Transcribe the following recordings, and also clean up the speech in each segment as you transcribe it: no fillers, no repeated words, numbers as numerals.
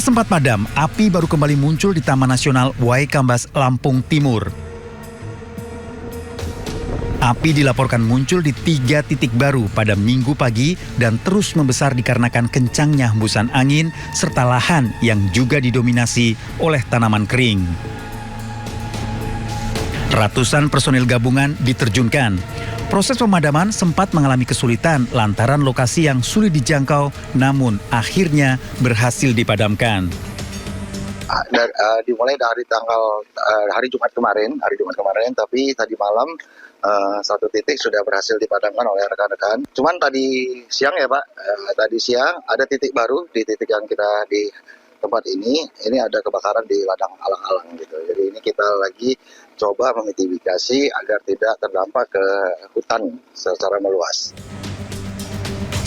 Setelah sempat padam, api baru kembali muncul di Taman Nasional Waikambas, Lampung Timur. Api dilaporkan muncul di 3 titik baru pada Minggu pagi dan terus membesar dikarenakan kencangnya hembusan angin serta lahan yang juga didominasi oleh tanaman kering. Ratusan personil gabungan diterjunkan. Proses pemadaman sempat mengalami kesulitan lantaran lokasi yang sulit dijangkau, namun akhirnya berhasil dipadamkan. Dimulai dari hari Jumat kemarin, tapi tadi malam satu titik sudah berhasil dipadamkan oleh rekan-rekan. Cuman tadi siang ya Pak, tadi siang ada titik baru di titik yang kita di tempat ini ada kebakaran di ladang alang-alang gitu. Jadi ini kita lagi coba memitigasi agar tidak terdampak ke hutan secara meluas.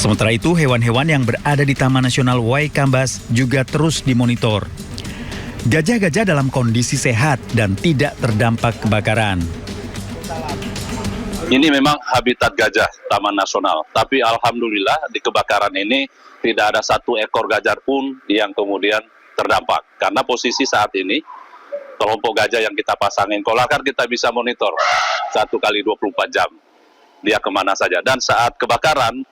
Sementara itu, hewan-hewan yang berada di Taman Nasional Waikambas juga terus dimonitor. Gajah-gajah dalam kondisi sehat dan tidak terdampak kebakaran. Ini memang habitat gajah Taman Nasional, tapi alhamdulillah di kebakaran ini tidak ada satu ekor gajah pun yang kemudian terdampak. Karena posisi saat ini, kelompok gajah yang kita pasangin kolakar kita bisa monitor 1 kali 24 jam. Dia kemana saja. Dan saat kebakaran,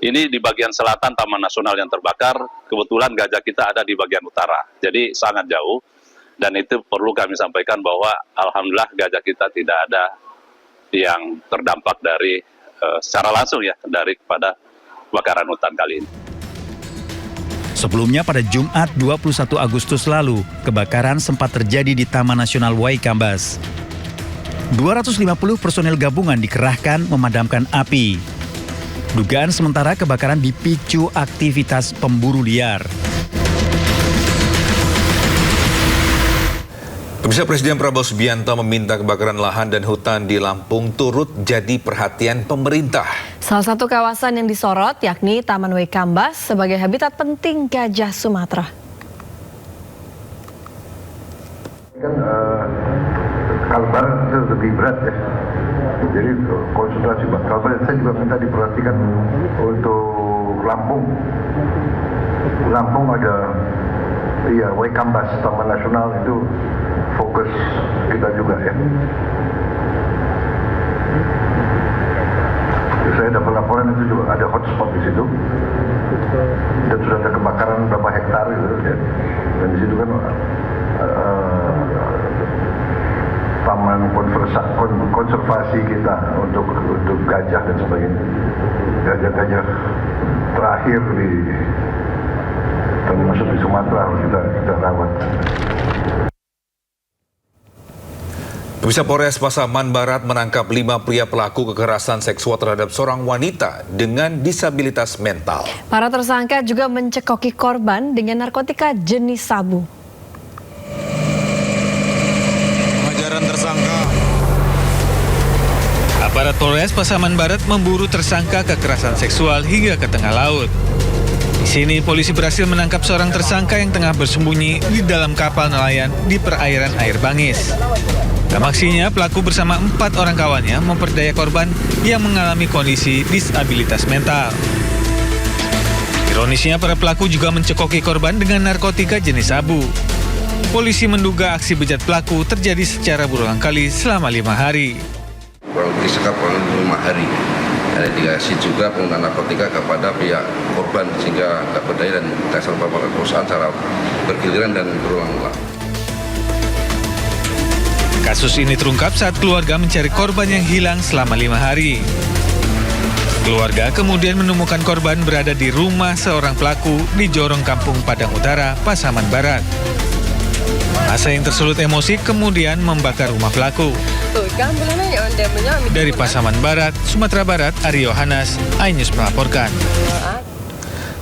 ini di bagian selatan Taman Nasional yang terbakar, kebetulan gajah kita ada di bagian utara. Jadi sangat jauh, dan itu perlu kami sampaikan bahwa alhamdulillah gajah kita tidak ada yang terdampak dari secara langsung ya daripada kebakaran hutan kali ini. Sebelumnya pada Jumat 21 Agustus lalu, kebakaran sempat terjadi di Taman Nasional Waikambas. 250 personel gabungan dikerahkan memadamkan api. Dugaan sementara kebakaran dipicu aktivitas pemburu liar. Pemirsa, Presiden Prabowo Subianto meminta kebakaran lahan dan hutan di Lampung turut jadi perhatian pemerintah. Salah satu kawasan yang disorot yakni Taman Waikambas sebagai habitat penting gajah Sumatera. Kan Kalbar itu lebih berat ya. Jadi konsentrasi Kalbar saya juga minta diperhatikan untuk Lampung. Lampung ada Waikambas Taman Nasional itu fokus kita juga ya. Saya dapat laporan itu juga ada hotspot di situ dan sudah ada kebakaran berapa hektar gitu ya. Dan di situ kan taman konservasi kita untuk gajah dan sebagainya. Gajah-gajah terakhir termasuk di Sumatera harus kita rawat. Pemirsa, Polres Pasaman Barat menangkap 5 pria pelaku kekerasan seksual terhadap seorang wanita dengan disabilitas mental. Para tersangka juga mencekoki korban dengan narkotika jenis sabu. Pengajaran tersangka. Aparat Polres Pasaman Barat memburu tersangka kekerasan seksual hingga ke tengah laut. Di sini polisi berhasil menangkap seorang tersangka yang tengah bersembunyi di dalam kapal nelayan di perairan Air Bangis. Dalam aksinya, pelaku bersama 4 orang kawannya memperdaya korban yang mengalami kondisi disabilitas mental. Ironisnya, para pelaku juga mencekoki korban dengan narkotika jenis sabu. Polisi menduga aksi bejat pelaku terjadi secara berulang kali selama 5 hari. Disekap 5 hari. Ada dikasih juga penggunaan narkotika kepada pihak korban sehingga tak berdaya dan dasar perusahaan secara bergiliran dan berulang-ulang. Kasus ini terungkap saat keluarga mencari korban yang hilang selama 5 hari. Keluarga kemudian menemukan korban berada di rumah seorang pelaku di Jorong Kampung Padang Utara, Pasaman Barat. Masa yang tersulut emosi kemudian membakar rumah pelaku. Dari Pasaman Barat, Sumatera Barat, Aryo Hanas, iNews melaporkan.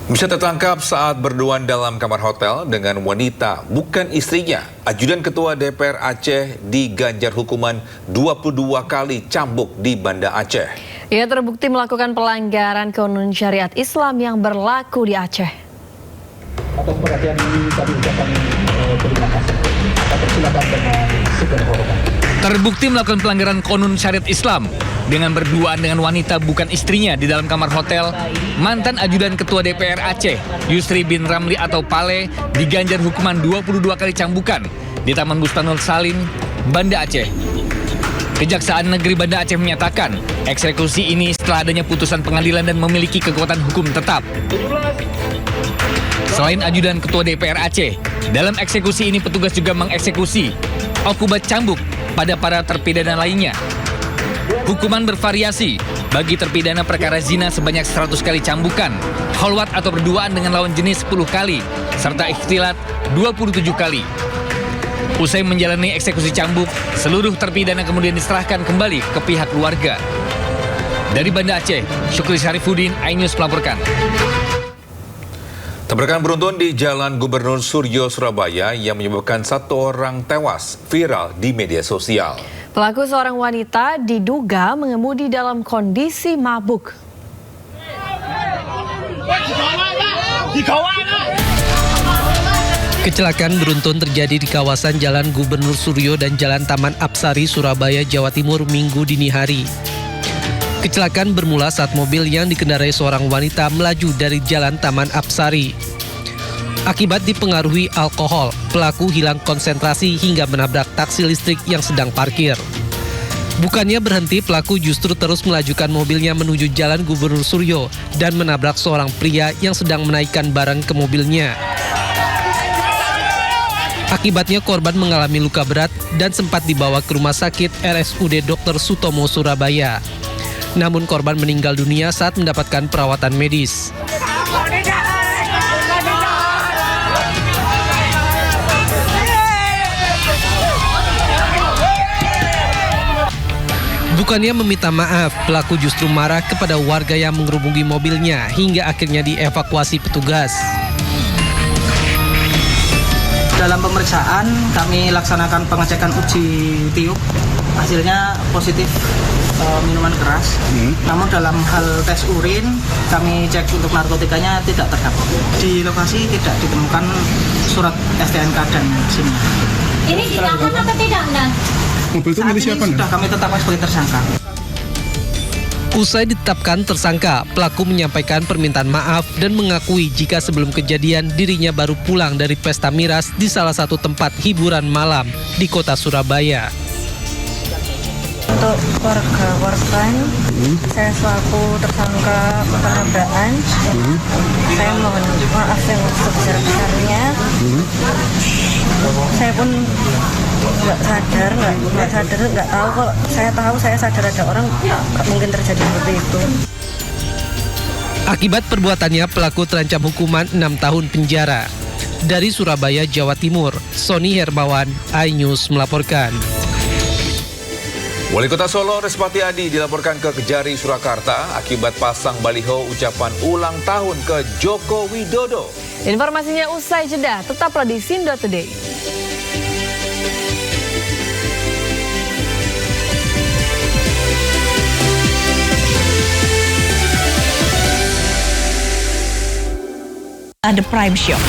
Bisa tertangkap saat berduaan dalam kamar hotel dengan wanita bukan istrinya. Ajudan Ketua DPR Aceh diganjar hukuman 22 kali cambuk di Banda Aceh. Ia terbukti melakukan pelanggaran kanun syariat Islam yang berlaku di Aceh. Atas perhatian ini kami ucapkan terima kasih. Silakan dengan segera hormat. Terbukti melakukan pelanggaran konun syariat Islam dengan berduaan dengan wanita bukan istrinya di dalam kamar hotel, mantan ajudan Ketua DPR Aceh, Yusri bin Ramli atau Pale, diganjar hukuman 22 kali cambukan di Taman Bustanul Salim, Banda Aceh. Kejaksaan Negeri Banda Aceh menyatakan eksekusi ini setelah adanya putusan pengadilan dan memiliki kekuatan hukum tetap. Selain ajudan Ketua DPR Aceh, dalam eksekusi ini petugas juga mengeksekusi okubat cambuk pada para terpidana lainnya. Hukuman bervariasi bagi terpidana perkara zina sebanyak 100 kali cambukan, kholwat atau berduaan dengan lawan jenis 10 kali, serta ikhtilat 27 kali. Usai menjalani eksekusi cambuk, seluruh terpidana kemudian diserahkan kembali ke pihak keluarga. Dari Banda Aceh, Syukri Syarifuddin, iNews melaporkan. Tabrakan beruntun di Jalan Gubernur Suryo, Surabaya yang menyebabkan 1 orang tewas viral di media sosial. Pelaku seorang wanita diduga mengemudi dalam kondisi mabuk. Kecelakaan beruntun terjadi di kawasan Jalan Gubernur Suryo dan Jalan Taman Apsari, Surabaya, Jawa Timur, Minggu dini hari. Kecelakaan bermula saat mobil yang dikendarai seorang wanita melaju dari Jalan Taman Apsari. Akibat dipengaruhi alkohol, pelaku hilang konsentrasi hingga menabrak taksi listrik yang sedang parkir. Bukannya berhenti, pelaku justru terus melajukan mobilnya menuju Jalan Gubernur Suryo dan menabrak seorang pria yang sedang menaikkan barang ke mobilnya. Akibatnya korban mengalami luka berat dan sempat dibawa ke rumah sakit RSUD Dr. Sutomo, Surabaya. Namun korban meninggal dunia saat mendapatkan perawatan medis. Bukannya meminta maaf, pelaku justru marah kepada warga yang mengerubungi mobilnya hingga akhirnya dievakuasi petugas. Dalam pemeriksaan kami laksanakan pengecekan uji tiup, hasilnya positif minuman keras. Namun dalam hal tes urin kami cek untuk narkotikanya tidak terdapat. Di lokasi tidak ditemukan surat STNK dan SIM. Ini ditahan atau tidak, Anda? Mobil itu milik siapa? Sudah kami tetapkan sebagai tersangka. Usai ditetapkan tersangka, pelaku menyampaikan permintaan maaf dan mengakui jika sebelum kejadian dirinya baru pulang dari pesta miras di salah satu tempat hiburan malam di kota Surabaya. Untuk keluarga korban, saya selaku tersangka penabrakan, saya mohon maaf yang sebesar-besarnya. Saya pun nggak tahu kalau saya sadar ada orang nggak mungkin terjadi seperti itu. Akibat perbuatannya, pelaku terancam hukuman 6 tahun penjara. Dari Surabaya, Jawa Timur, Sony Hermawan, iNews melaporkan. Wali Kota Solo, Respati Adi, dilaporkan ke Kejari, Surakarta akibat pasang baliho ucapan ulang tahun ke Joko Widodo. Informasinya usai jeda, tetaplah di Sindo Today. The Prime Show.